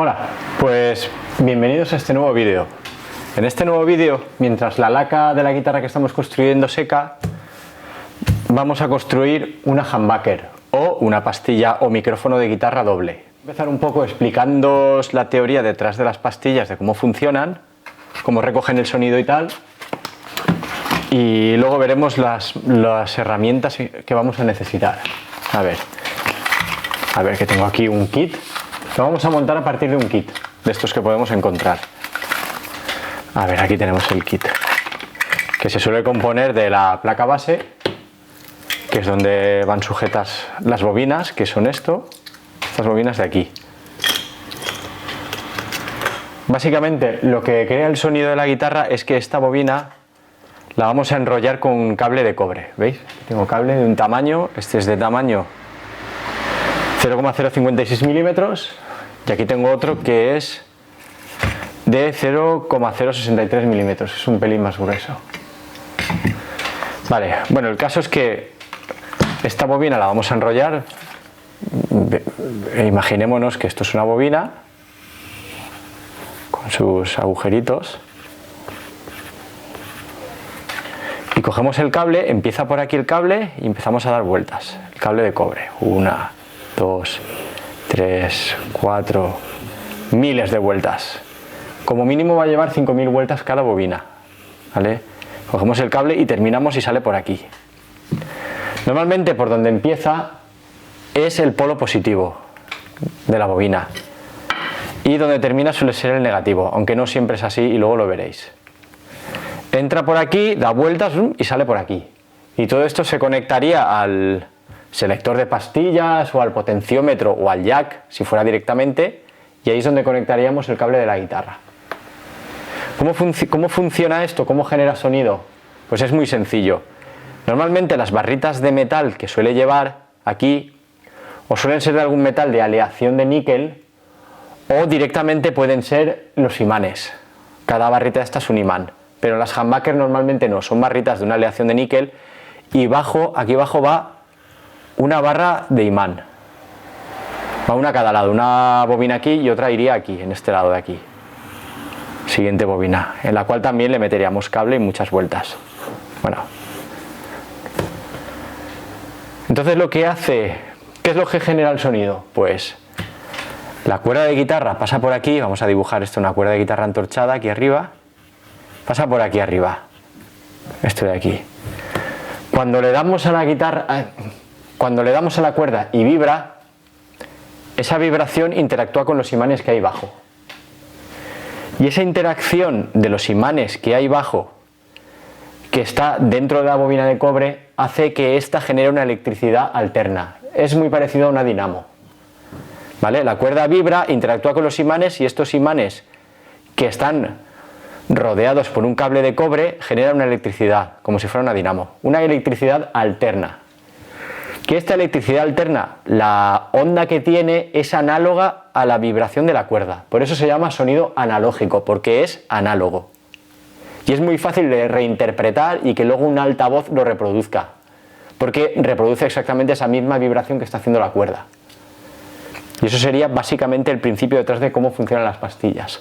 Hola, pues bienvenidos a este nuevo vídeo. En este nuevo vídeo, mientras la laca de la guitarra que estamos construyendo seca, vamos a construir una humbucker o una pastilla o micrófono de guitarra doble. Voy a empezar un poco explicándoos la teoría detrás de las pastillas, de cómo funcionan, cómo recogen el sonido y tal, y luego veremos las herramientas que vamos a necesitar. A ver que tengo aquí un kit. Lo vamos a montar a partir de un kit, de estos que podemos encontrar. A ver, aquí tenemos el kit, que se suele componer de la placa base, que es donde van sujetas las bobinas, que son estas bobinas de aquí. Básicamente, lo que crea el sonido de la guitarra es que esta bobina la vamos a enrollar con cable de cobre, ¿veis? Tengo cable de un tamaño, este es de tamaño 0,056 milímetros, y aquí tengo otro que es de 0,063 milímetros, es un pelín más grueso. Vale, bueno, el caso es que esta bobina la vamos a enrollar. Imaginémonos que esto es una bobina con sus agujeritos, y cogemos el cable, empieza por aquí el cable y empezamos a dar vueltas, el cable de cobre, 1, 2, 3, 4, miles de vueltas. Como mínimo va a llevar 5000 vueltas cada bobina, ¿vale? Cogemos el cable y terminamos y sale por aquí. Normalmente por donde empieza es el polo positivo de la bobina y donde termina suele ser el negativo, aunque no siempre es así y luego lo veréis. Entra por aquí, da vueltas y sale por aquí, y todo esto se conectaría al selector de pastillas o al potenciómetro o al jack si fuera directamente, y ahí es donde conectaríamos el cable de la guitarra. ¿Cómo funciona esto? ¿Cómo genera sonido? Pues es muy sencillo. Normalmente las barritas de metal que suele llevar aquí o suelen ser de algún metal de aleación de níquel, o directamente pueden ser los imanes. Cada barrita de esta es un imán, pero las humbuckers normalmente no, son barritas de una aleación de níquel, y aquí abajo va una barra de imán. Va una a cada lado, una bobina aquí y otra iría aquí, en este lado de aquí. Siguiente bobina, en la cual también le meteríamos cable y muchas vueltas. Bueno. Entonces ¿qué es lo que genera el sonido? Pues la cuerda de guitarra pasa por aquí, vamos a dibujar esto, una cuerda de guitarra entorchada aquí arriba, pasa por aquí arriba, esto de aquí. Cuando le damos a la guitarra, cuando le damos a la cuerda y vibra, esa vibración interactúa con los imanes que hay bajo. Y esa interacción de los imanes que hay bajo, que está dentro de la bobina de cobre, hace que ésta genere una electricidad alterna. Es muy parecido a una dinamo, ¿vale? La cuerda vibra, interactúa con los imanes, y estos imanes que están rodeados por un cable de cobre generan una electricidad, como si fuera una dinamo, una electricidad alterna. Que esta electricidad alterna, la onda que tiene es análoga a la vibración de la cuerda, por eso se llama sonido analógico, porque es análogo. Y es muy fácil de reinterpretar y que luego un altavoz lo reproduzca, porque reproduce exactamente esa misma vibración que está haciendo la cuerda. Y eso sería básicamente el principio detrás de cómo funcionan las pastillas.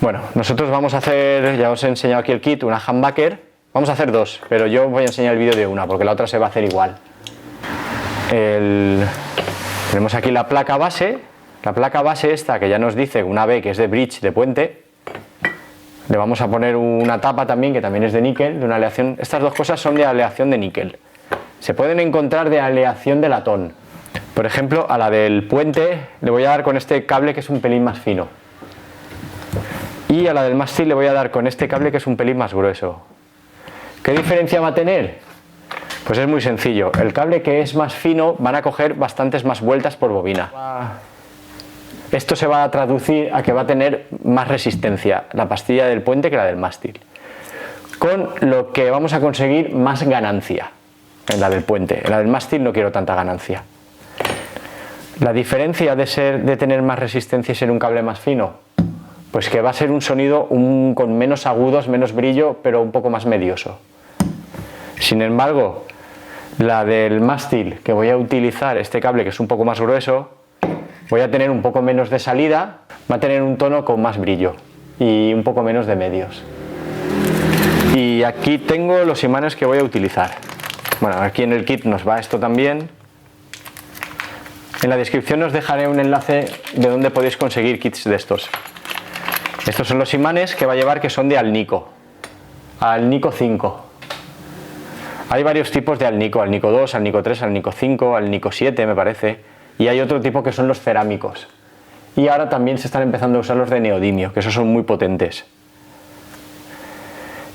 Bueno, nosotros vamos a hacer, ya os he enseñado aquí el kit, una humbucker. Vamos a hacer dos, pero yo voy a enseñar el vídeo de una, porque la otra se va a hacer igual. Tenemos aquí la placa base. La placa base esta, que ya nos dice una B que es de bridge, de puente. Le vamos a poner una tapa también, que también es de níquel, de una aleación. Estas dos cosas son de aleación de níquel. Se pueden encontrar de aleación de latón. Por ejemplo, a la del puente le voy a dar con este cable que es un pelín más fino. Y a la del mástil le voy a dar con este cable que es un pelín más grueso. ¿Qué diferencia va a tener? Pues es muy sencillo. El cable que es más fino van a coger bastantes más vueltas por bobina. Esto se va a traducir a que va a tener más resistencia la pastilla del puente que la del mástil, con lo que vamos a conseguir más ganancia en la del puente. En la del mástil no quiero tanta ganancia. La diferencia de tener más resistencia y ser un cable más fino, pues que va a ser un sonido con menos agudos, menos brillo, pero un poco más medioso. Sin embargo, la del mástil, que voy a utilizar este cable que es un poco más grueso, voy a tener un poco menos de salida, va a tener un tono con más brillo y un poco menos de medios. Y aquí tengo los imanes que voy a utilizar. Bueno, aquí en el kit nos va esto también. En la descripción os dejaré un enlace de donde podéis conseguir kits de estos. Estos son los imanes que va a llevar, que son de Alnico 5. Hay varios tipos de Alnico 2, Alnico 3, Alnico 5, Alnico 7 me parece, y hay otro tipo que son los cerámicos. Y ahora también se están empezando a usar los de neodimio, que esos son muy potentes.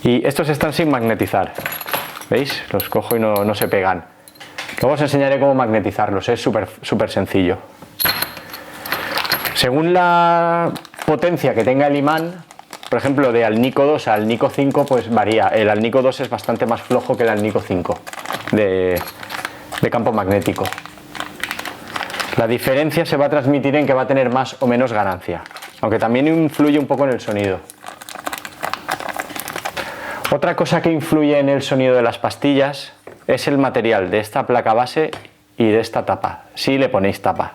Y estos están sin magnetizar, ¿veis? Los cojo y no se pegan. Luego os enseñaré cómo magnetizarlos, es súper sencillo. Según la potencia que tenga el imán, por ejemplo, de Alnico 2 a Alnico 5, pues varía. El Alnico 2 es bastante más flojo que el Alnico 5 de campo magnético. La diferencia se va a transmitir en que va a tener más o menos ganancia, aunque también influye un poco en el sonido. Otra cosa que influye en el sonido de las pastillas es el material de esta placa base y de esta tapa, si le ponéis tapa.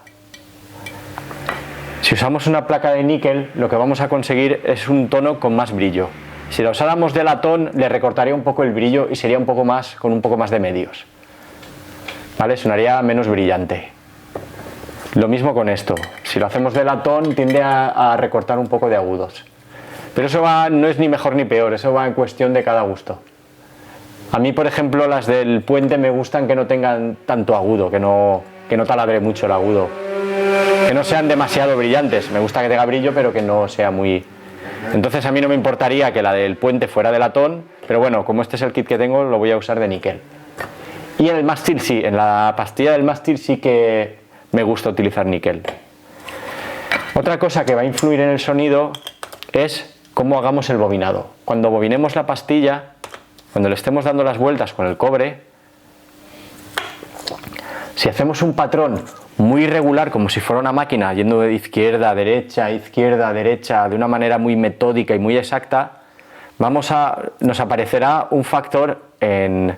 Si usamos una placa de níquel, lo que vamos a conseguir es un tono con más brillo. Si la usáramos de latón, le recortaría un poco el brillo y sería un poco más, con un poco más de medios. ¿Vale? Sonaría menos brillante. Lo mismo con esto. Si lo hacemos de latón, tiende a recortar un poco de agudos. Pero eso no es ni mejor ni peor, eso va en cuestión de cada gusto. A mí, por ejemplo, las del Puente me gustan que no tengan tanto agudo, que no taladre mucho el agudo. Que no sean demasiado brillantes, me gusta que tenga brillo, pero que no sea muy... Entonces a mí no me importaría que la del Puente fuera de latón, pero bueno, como este es el kit que tengo, lo voy a usar de níquel. Y en el mástil sí, en la pastilla del mástil sí que me gusta utilizar níquel. Otra cosa que va a influir en el sonido es cómo hagamos el bobinado. Cuando bobinemos la pastilla, cuando le estemos dando las vueltas con el cobre, si hacemos un patrón muy irregular, como si fuera una máquina, yendo de izquierda a derecha, de una manera muy metódica y muy exacta, nos aparecerá un factor en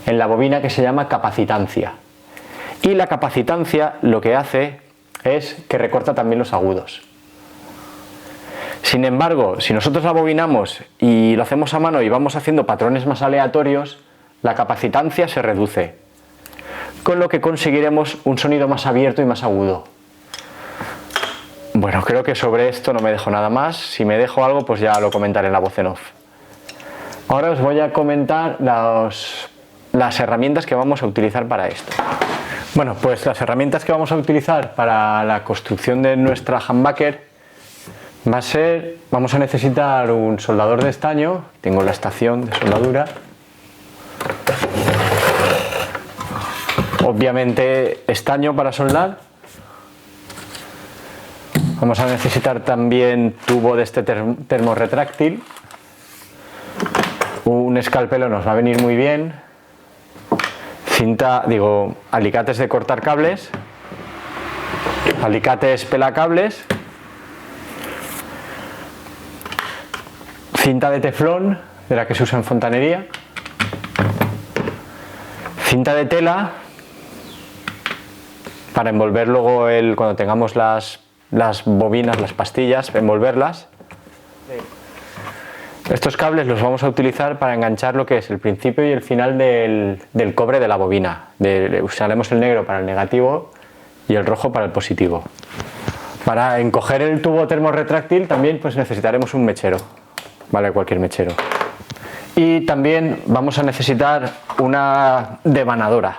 la bobina que se llama capacitancia. Y la capacitancia lo que hace es que recorta también los agudos. Sin embargo, si nosotros la bobinamos y lo hacemos a mano y vamos haciendo patrones más aleatorios, la capacitancia se reduce, con lo que conseguiremos un sonido más abierto y más agudo. Bueno, creo que sobre esto no me dejo nada más. Si me dejo algo, pues ya lo comentaré en la voz en off. Ahora os voy a comentar las herramientas que vamos a utilizar para esto. Bueno, pues las herramientas que vamos a utilizar para la construcción de nuestra humbucker vamos a necesitar un soldador de estaño. Tengo la estación de soldadura. Obviamente estaño para soldar. Vamos a necesitar también tubo de este termorretráctil. Un escalpelo nos va a venir muy bien. Alicates de cortar cables. Alicates pelacables. Cinta de teflón, de la que se usa en fontanería. Cinta de tela para envolver luego cuando tengamos las bobinas, las pastillas, envolverlas. Estos cables los vamos a utilizar para enganchar lo que es el principio y el final del cobre de la bobina. Usaremos el negro para el negativo y el rojo para el positivo. Para encoger el tubo termorretráctil también pues necesitaremos un mechero, vale, cualquier mechero. Y también vamos a necesitar una devanadora.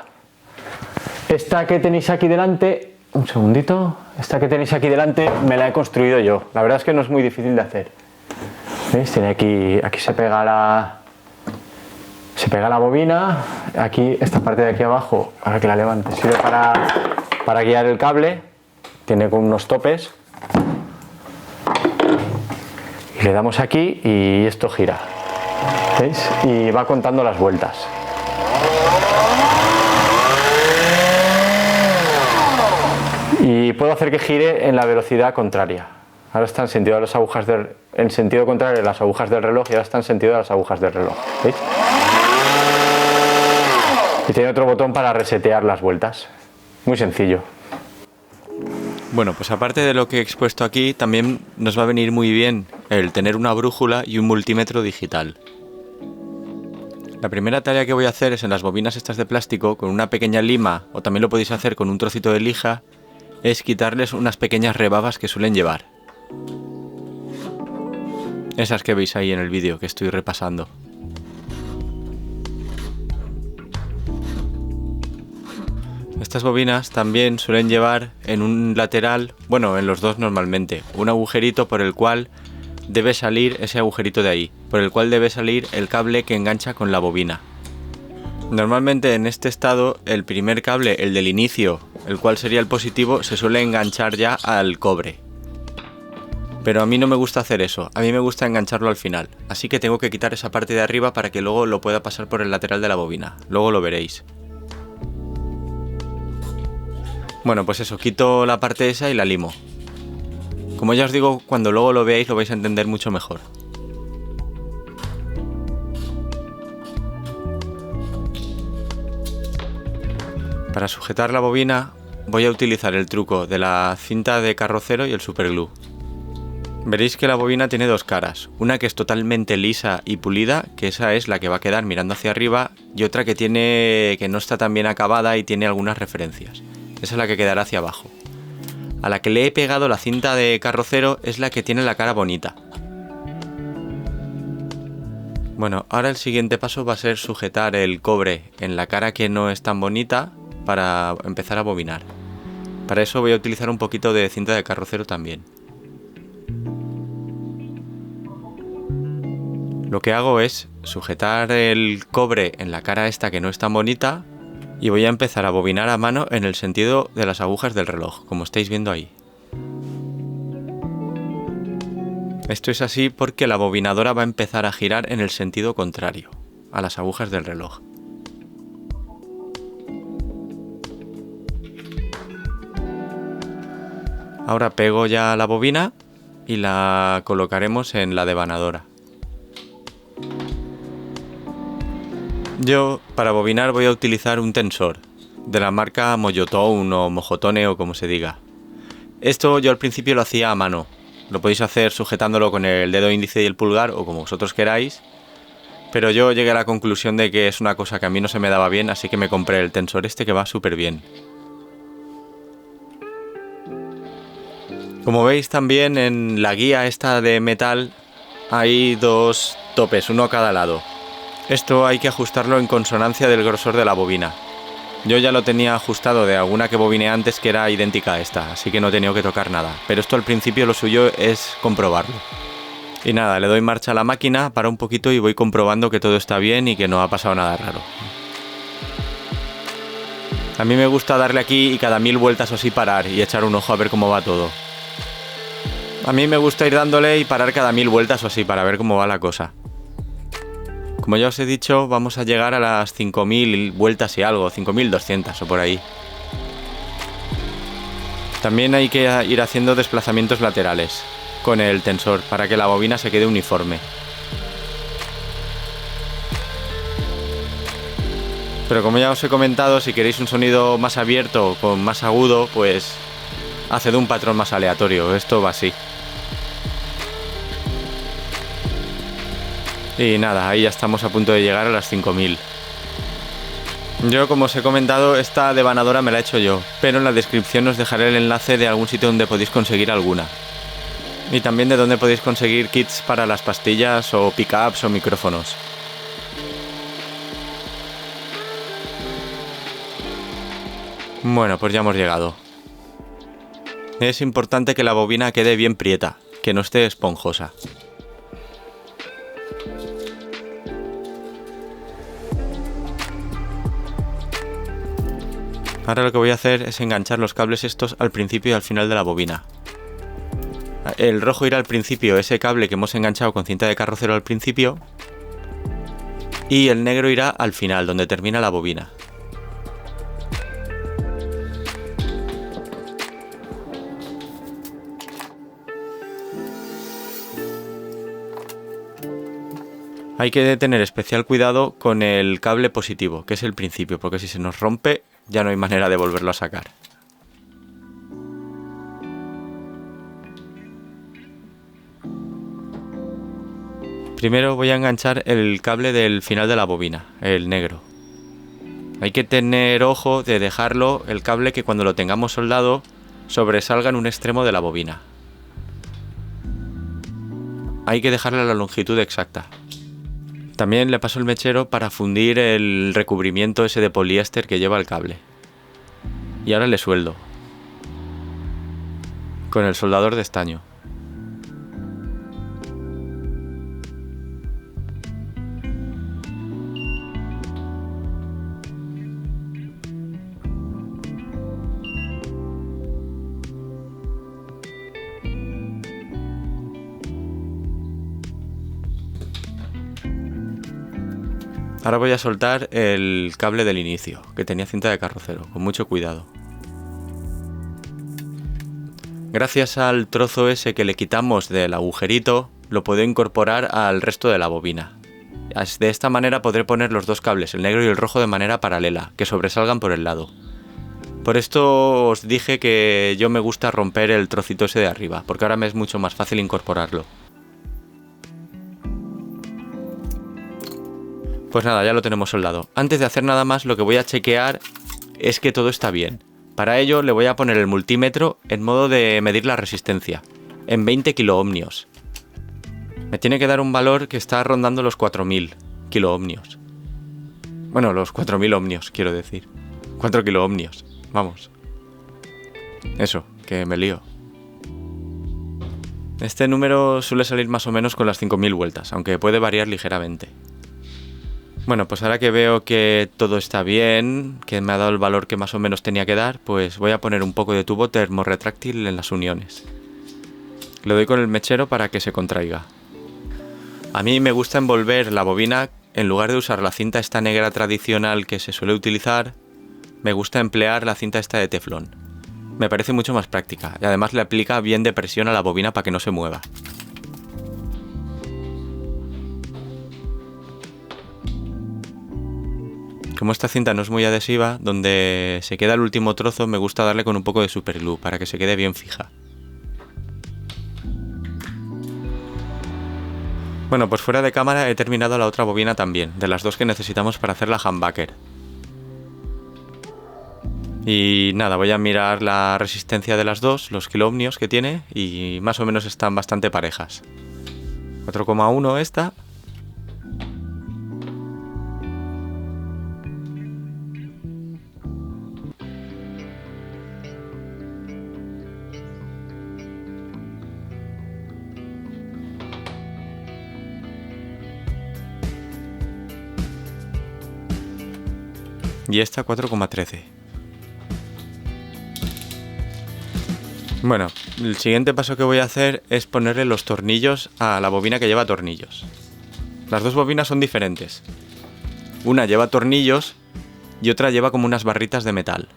Esta que tenéis aquí delante, un segundito, esta que tenéis aquí delante me la he construido yo. La verdad es que no es muy difícil de hacer. ¿Veis? Tiene aquí se pega la bobina, aquí esta parte de aquí abajo, ahora que la levante, sirve para guiar el cable, tiene con unos topes. Y le damos aquí y esto gira. ¿Veis? Y va contando las vueltas. Y puedo hacer que gire en la velocidad contraria. Ahora está en sentido de las agujas en sentido contrario de las agujas del reloj y ahora está en sentido de las agujas del reloj. ¿Veis? Y tiene otro botón para resetear las vueltas. Muy sencillo. Bueno, pues aparte de lo que he expuesto aquí, también nos va a venir muy bien el tener una brújula y un multímetro digital. La primera tarea que voy a hacer es en las bobinas estas de plástico, con una pequeña lima, o también lo podéis hacer con un trocito de lija, es quitarles unas pequeñas rebabas que suelen llevar. Esas que veis ahí en el vídeo que estoy repasando. Estas bobinas también suelen llevar en un lateral, bueno, en los dos normalmente, un agujerito por el cual debe salir ese agujerito de ahí, por el cual debe salir el cable que engancha con la bobina. Normalmente en este estado el primer cable, el del inicio, el cual sería el positivo, se suele enganchar ya al cobre. Pero a mí no me gusta hacer eso, a mí me gusta engancharlo al final, así que tengo que quitar esa parte de arriba para que luego lo pueda pasar por el lateral de la bobina, luego lo veréis. Bueno, pues eso, quito la parte esa y la limo. Como ya os digo, cuando luego lo veáis lo vais a entender mucho mejor. Para sujetar la bobina voy a utilizar el truco de la cinta de carrocero y el superglue. Veréis que la bobina tiene dos caras, una que es totalmente lisa y pulida, que esa es la que va a quedar mirando hacia arriba, y otra que no está tan bien acabada y tiene algunas referencias. Esa es la que quedará hacia abajo. A la que le he pegado la cinta de carrocero es la que tiene la cara bonita. Bueno, ahora el siguiente paso va a ser sujetar el cobre en la cara que no es tan bonita para empezar a bobinar. Para eso voy a utilizar un poquito de cinta de carrocero también. Lo que hago es sujetar el cobre en la cara esta que no es tan bonita y voy a empezar a bobinar a mano en el sentido de las agujas del reloj, como estáis viendo ahí. Esto es así porque la bobinadora va a empezar a girar en el sentido contrario a las agujas del reloj. Ahora pego ya la bobina y la colocaremos en la devanadora. Yo para bobinar voy a utilizar un tensor de la marca Moyotone o Mojotone o como se diga. Esto yo al principio lo hacía a mano. Lo podéis hacer sujetándolo con el dedo índice y el pulgar o como vosotros queráis. Pero yo llegué a la conclusión de que es una cosa que a mí no se me daba bien, así que me compré el tensor este que va súper bien. Como veis también en la guía esta de metal hay dos topes, uno a cada lado. Esto hay que ajustarlo en consonancia del grosor de la bobina. Yo ya lo tenía ajustado de alguna que bobiné antes que era idéntica a esta, así que no he tenido que tocar nada. Pero esto al principio lo suyo es comprobarlo. Y nada, le doy marcha a la máquina, para un poquito y voy comprobando que todo está bien y que no ha pasado nada raro. A mí me gusta darle aquí y cada 1000 vueltas o así parar y echar un ojo a ver cómo va todo. A mí me gusta ir dándole y parar cada 1000 vueltas o así para ver cómo va la cosa. Como ya os he dicho, vamos a llegar a las 5000 vueltas y algo, 5200 o por ahí. También hay que ir haciendo desplazamientos laterales con el tensor para que la bobina se quede uniforme. Pero como ya os he comentado, si queréis un sonido más abierto, con más agudo, pues haced un patrón más aleatorio, esto va así. Y nada, ahí ya estamos a punto de llegar a las 5000. Yo, como os he comentado, esta devanadora me la he hecho yo, pero en la descripción os dejaré el enlace de algún sitio donde podéis conseguir alguna. Y también de donde podéis conseguir kits para las pastillas o pickups o micrófonos. Bueno, pues ya hemos llegado. Es importante que la bobina quede bien prieta, que no esté esponjosa. Ahora lo que voy a hacer es enganchar los cables estos al principio y al final de la bobina. El rojo irá al principio, ese cable que hemos enganchado con cinta de carrocero al principio, y el negro irá al final, donde termina la bobina. Hay que tener especial cuidado con el cable positivo, que es el principio, porque si se nos rompe ya no hay manera de volverlo a sacar. Primero voy a enganchar el cable del final de la bobina, el negro. Hay que tener ojo de dejarlo, el cable, que cuando lo tengamos soldado sobresalga en un extremo de la bobina. Hay que dejarle la longitud exacta. También le paso el mechero para fundir el recubrimiento ese de poliéster que lleva el cable. Y ahora le sueldo con el soldador de estaño. Ahora voy a soltar el cable del inicio, que tenía cinta de carrocero, con mucho cuidado. Gracias al trozo ese que le quitamos del agujerito, lo puedo incorporar al resto de la bobina. De esta manera podré poner los dos cables, el negro y el rojo, de manera paralela, que sobresalgan por el lado. Por esto os dije que yo me gusta romper el trocito ese de arriba, porque ahora me es mucho más fácil incorporarlo. Pues nada, ya lo tenemos soldado. Antes de hacer nada más, lo que voy a chequear es que todo está bien. Para ello le voy a poner el multímetro en modo de medir la resistencia, en 20 kiloohmios. Me tiene que dar un valor que está rondando los 4000 kiloohmios. Bueno, los 4000 ohmios, quiero decir. 4 kiloohmios, vamos. Eso, que me lío. Este número suele salir más o menos con las 5000 vueltas, aunque puede variar ligeramente. Bueno, pues ahora que veo que todo está bien, que me ha dado el valor que más o menos tenía que dar, pues voy a poner un poco de tubo termorretráctil en las uniones. Le doy con el mechero para que se contraiga. A mí me gusta envolver la bobina, en lugar de usar la cinta esta negra tradicional que se suele utilizar, me gusta emplear la cinta esta de teflón. Me parece mucho más práctica y además le aplica bien de presión a la bobina para que no se mueva. Como esta cinta no es muy adhesiva, donde se queda el último trozo me gusta darle con un poco de superglue para que se quede bien fija. Bueno, pues fuera de cámara he terminado la otra bobina también, de las dos que necesitamos para hacer la humbucker. Y nada, voy a mirar la resistencia de las dos, los kiloohmios que tiene, y más o menos están bastante parejas. 4,1 esta. Y esta 4,13. Bueno, el siguiente paso que voy a hacer es ponerle los tornillos a la bobina que lleva tornillos. Las dos bobinas son diferentes. Una lleva tornillos y otra lleva como unas barritas de metal.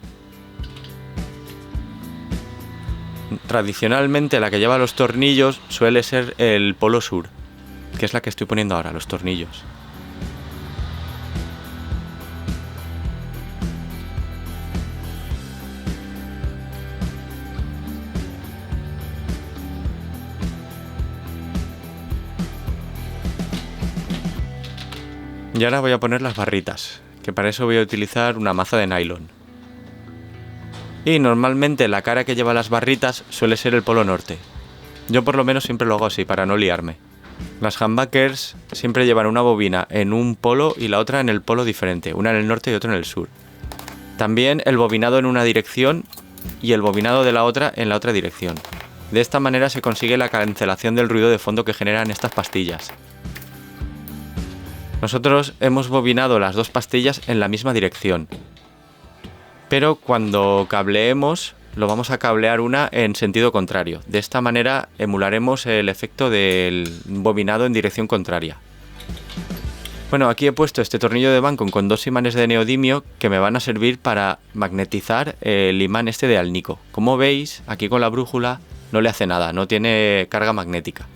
Tradicionalmente la que lleva los tornillos suele ser el polo sur, que es la que estoy poniendo ahora, los tornillos. Y ahora voy a poner las barritas, que para eso voy a utilizar una maza de nylon. Y normalmente la cara que lleva las barritas suele ser el polo norte. Yo por lo menos siempre lo hago así, para no liarme. Las humbuckers siempre llevan una bobina en un polo y la otra en el polo diferente, una en el norte y otra en el sur. También el bobinado en una dirección y el bobinado de la otra en la otra dirección. De esta manera se consigue la cancelación del ruido de fondo que generan estas pastillas. Nosotros hemos bobinado las dos pastillas en la misma dirección, pero cuando cableemos lo vamos a cablear una en sentido contrario. De esta manera emularemos el efecto del bobinado en dirección contraria. Bueno, aquí he puesto este tornillo de Vancom con dos imanes de neodimio que me van a servir para magnetizar el imán este de Alnico. Como veis, aquí con la brújula no le hace nada, no tiene carga magnética.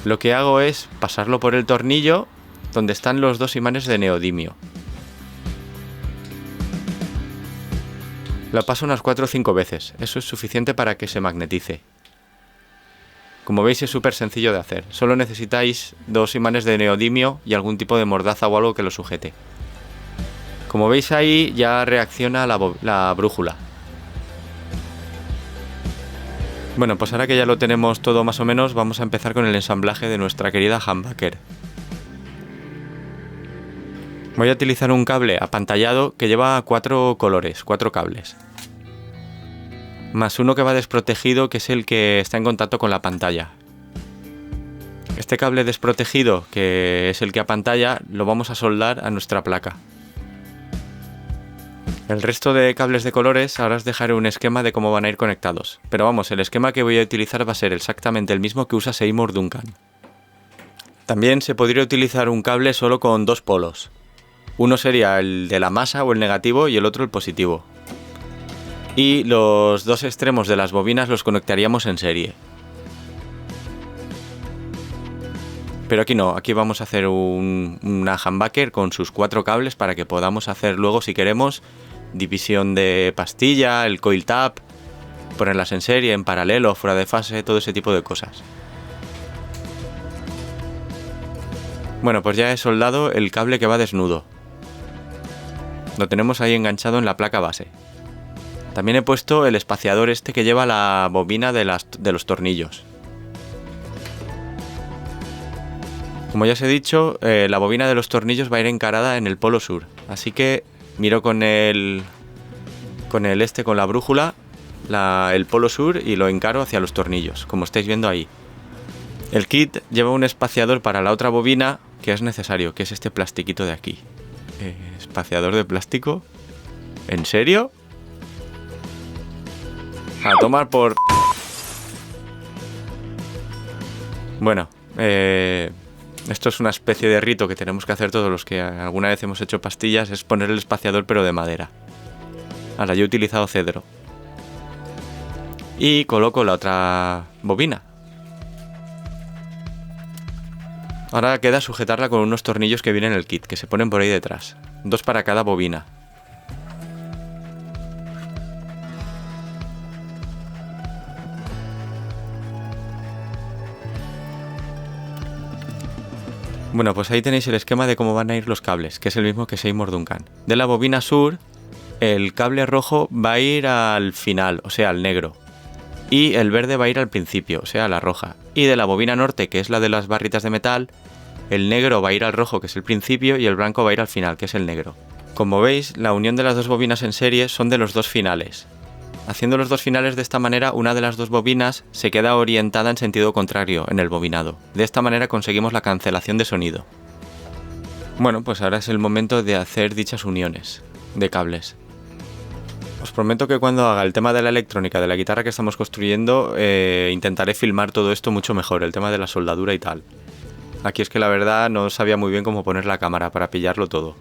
Lo que hago es pasarlo por el tornillo donde están los dos imanes de neodimio. Lo paso unas 4 o 5 veces, eso es suficiente para que se magnetice. Como veis es súper sencillo de hacer, solo necesitáis 2 imanes de neodimio y algún tipo de mordaza o algo que lo sujete. Como veis ahí ya reacciona la brújula. Bueno, pues ahora que ya lo tenemos todo más o menos, vamos a empezar con el ensamblaje de nuestra querida humbucker. Voy a utilizar un cable apantallado que lleva 4 colores, 4 cables. Más uno que va desprotegido, que es el que está en contacto con la pantalla. Este cable desprotegido, que es el que apantalla, lo vamos a soldar a nuestra placa. El resto de cables de colores ahora os dejaré un esquema de cómo van a ir conectados. Pero vamos, el esquema que voy a utilizar va a ser exactamente el mismo que usa Seymour Duncan. También se podría utilizar un cable solo con 2 polos. Uno sería el de la masa o el negativo y el otro el positivo. Y los 2 extremos de las bobinas los conectaríamos en serie. Pero aquí no, aquí vamos a hacer una humbucker con sus 4 cables para que podamos hacer luego, si queremos, división de pastilla, el coil tap, ponerlas en serie, en paralelo, fuera de fase, todo ese tipo de cosas. Bueno, pues ya he soldado el cable que va desnudo. Lo tenemos ahí enganchado en la placa base. También he puesto el espaciador este que lleva la bobina de los tornillos. Como ya os he dicho, la bobina de los tornillos va a ir encarada en el polo sur. Así que miro con la brújula el polo sur y lo encaro hacia los tornillos, como estáis viendo ahí. El kit lleva un espaciador para la otra bobina que es necesario, que es este plastiquito de aquí. Espaciador de plástico. ¿En serio? A tomar por... Bueno, esto es una especie de rito que tenemos que hacer todos los que alguna vez hemos hecho pastillas, es poner el espaciador pero de madera. Ahora yo he utilizado cedro. Y coloco la otra bobina. Ahora queda sujetarla con unos tornillos que vienen en el kit, que se ponen por ahí detrás. 2 para cada bobina. Bueno, pues ahí tenéis el esquema de cómo van a ir los cables, que es el mismo que Seymour Duncan. De la bobina sur, el cable rojo va a ir al final, o sea, al negro. Y el verde va a ir al principio, o sea, a la roja. Y de la bobina norte, que es la de las barritas de metal, el negro va a ir al rojo, que es el principio, y el blanco va a ir al final, que es el negro. Como veis, la unión de las 2 bobinas en serie son de los 2 finales. Haciendo los 2 finales de esta manera, una de las 2 bobinas se queda orientada en sentido contrario en el bobinado. De esta manera conseguimos la cancelación de sonido. Bueno, pues ahora es el momento de hacer dichas uniones de cables. Os prometo que cuando haga el tema de la electrónica de la guitarra que estamos construyendo, intentaré filmar todo esto mucho mejor, el tema de la soldadura y tal. Aquí es que la verdad no sabía muy bien cómo poner la cámara para pillarlo todo.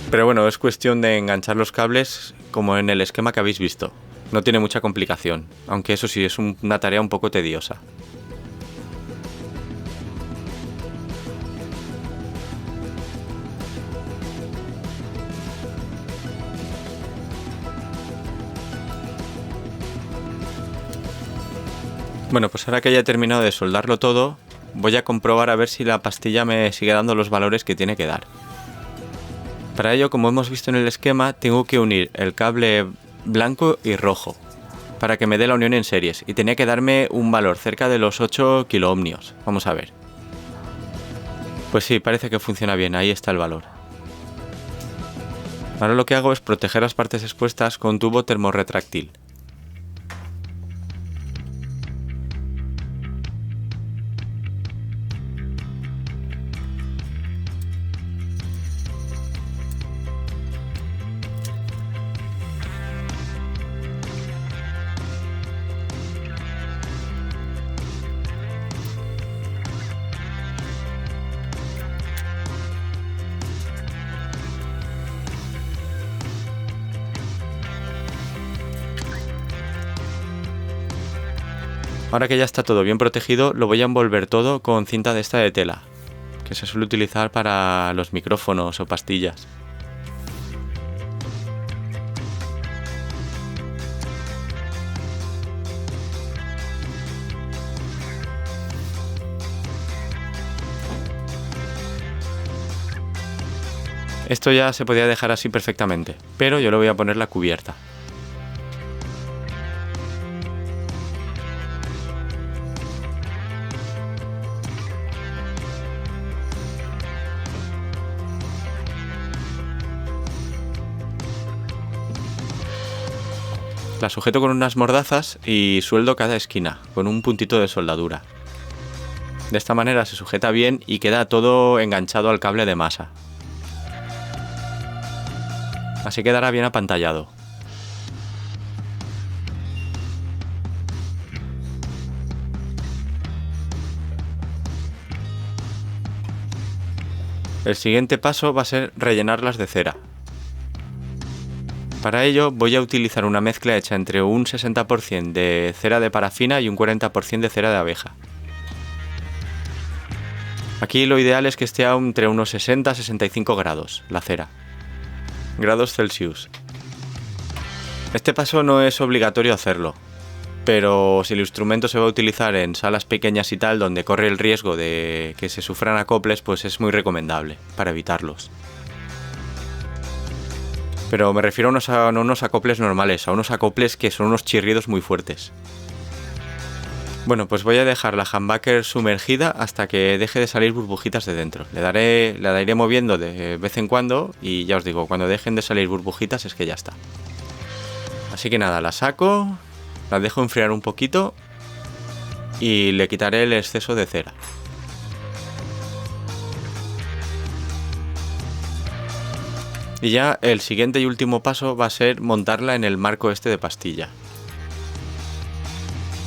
Pero bueno, es cuestión de enganchar los cables como en el esquema que habéis visto. No tiene mucha complicación, aunque eso sí es una tarea un poco tediosa. Bueno, pues ahora que ya he terminado de soldarlo todo, voy a comprobar a ver si la pastilla me sigue dando los valores que tiene que dar. Para ello, como hemos visto en el esquema, tengo que unir el cable blanco y rojo para que me dé la unión en series, y tenía que darme un valor cerca de los 8 kiloohmios. Vamos a ver. Pues sí, parece que funciona bien, ahí está el valor. Ahora lo que hago es proteger las partes expuestas con tubo termorretráctil. Ahora que ya está todo bien protegido, lo voy a envolver todo con cinta de esta de tela, que se suele utilizar para los micrófonos o pastillas. Esto ya se podía dejar así perfectamente, pero yo le voy a poner la cubierta. La sujeto con unas mordazas y sueldo cada esquina, con un puntito de soldadura. De esta manera se sujeta bien y queda todo enganchado al cable de masa. Así quedará bien apantallado. El siguiente paso va a ser rellenarlas de cera. Para ello voy a utilizar una mezcla hecha entre un 60% de cera de parafina y un 40% de cera de abeja. Aquí lo ideal es que esté entre unos 60-65 grados la cera. Grados Celsius. Este paso no es obligatorio hacerlo, pero si el instrumento se va a utilizar en salas pequeñas y tal, donde corre el riesgo de que se sufran acoples, pues es muy recomendable para evitarlos. Pero me refiero a unos acoples normales, a unos acoples que son unos chirridos muy fuertes. Bueno, pues voy a dejar la humbucker sumergida hasta que deje de salir burbujitas de dentro. La iré moviendo de vez en cuando y ya os digo, cuando dejen de salir burbujitas es que ya está. Así que nada, la saco, la dejo enfriar un poquito y le quitaré el exceso de cera. Y ya el siguiente y último paso va a ser montarla en el marco este de pastilla.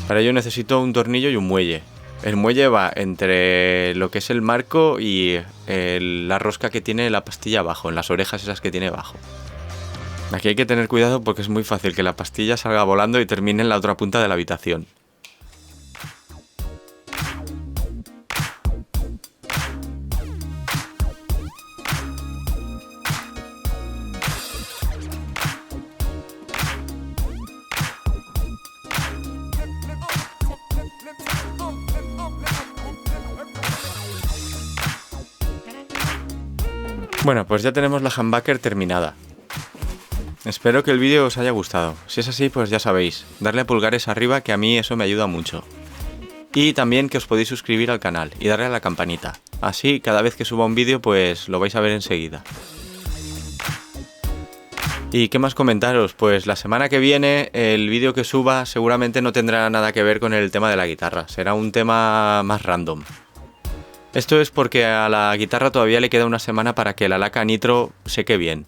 Para ello necesito un tornillo y un muelle. El muelle va entre lo que es el marco y la rosca que tiene la pastilla abajo, en las orejas esas que tiene abajo. Aquí hay que tener cuidado porque es muy fácil que la pastilla salga volando y termine en la otra punta de la habitación. Bueno, pues ya tenemos la humbucker terminada. Espero que el vídeo os haya gustado. Si es así, pues ya sabéis, darle a pulgares arriba, que a mí eso me ayuda mucho. Y también que os podéis suscribir al canal y darle a la campanita. Así, cada vez que suba un vídeo, pues lo vais a ver enseguida. ¿Y qué más comentaros? Pues la semana que viene el vídeo que suba seguramente no tendrá nada que ver con el tema de la guitarra. Será un tema más random. Esto es porque a la guitarra todavía le queda una semana para que la laca nitro seque bien.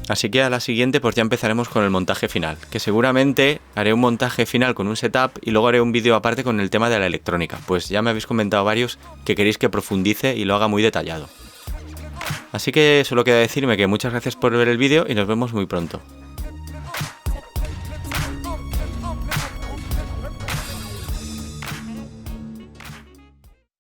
Así que a la siguiente pues ya empezaremos con el montaje final, que seguramente haré un montaje final con un setup y luego haré un vídeo aparte con el tema de la electrónica, pues ya me habéis comentado varios que queréis que profundice y lo haga muy detallado. Así que solo queda decirme que muchas gracias por ver el vídeo y nos vemos muy pronto.